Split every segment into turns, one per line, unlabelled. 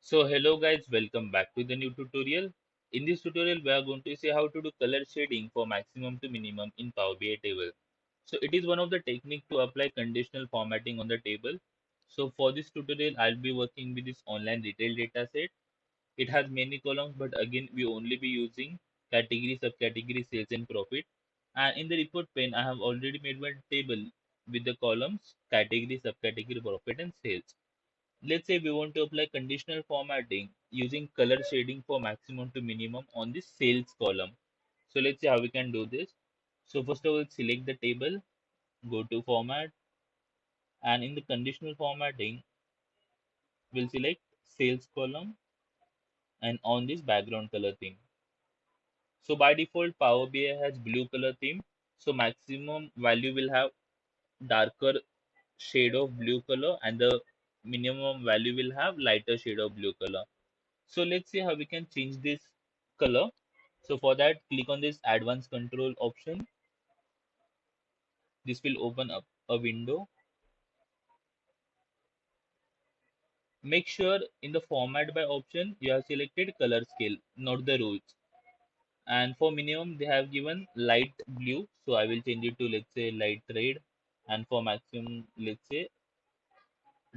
So hello guys, welcome back to the new tutorial. In this tutorial, we are going to see how to do color shading for maximum to minimum in Power BI table. So it is one of the technique to apply conditional formatting on the table. So for this tutorial, I'll be working with this online retail data set. It has many columns, but again, we only be using category, subcategory, sales and profit. And in the report pane, I have already made one table with the columns, category, subcategory, profit and sales. Let's say we want to apply conditional formatting using color shading for maximum to minimum on the sales column. So let's see how we can do this. So first of all, select the table, go to format, and in the conditional formatting, we'll select sales column and on this background color theme. So by default, Power BI has blue color theme. So maximum value will have darker shade of blue color and the minimum value will have lighter shade of blue color. So let's see how we can change this color. So for that, click on this advanced control option. This will open up a window. Make sure in the format by option, you have selected color scale, not the rules. And for minimum, they have given light blue. So I will change it to, let's say, light red. And for maximum, let's say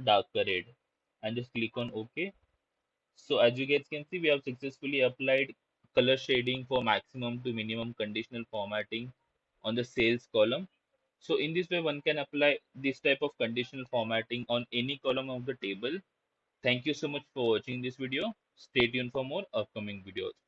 darker red. And just click on OK. So as you guys can see, we have successfully applied color shading for maximum to minimum conditional formatting on the sales column. So in this way, one can apply this type of conditional formatting on any column of the table. Thank you so much for watching this video. Stay tuned for more upcoming videos.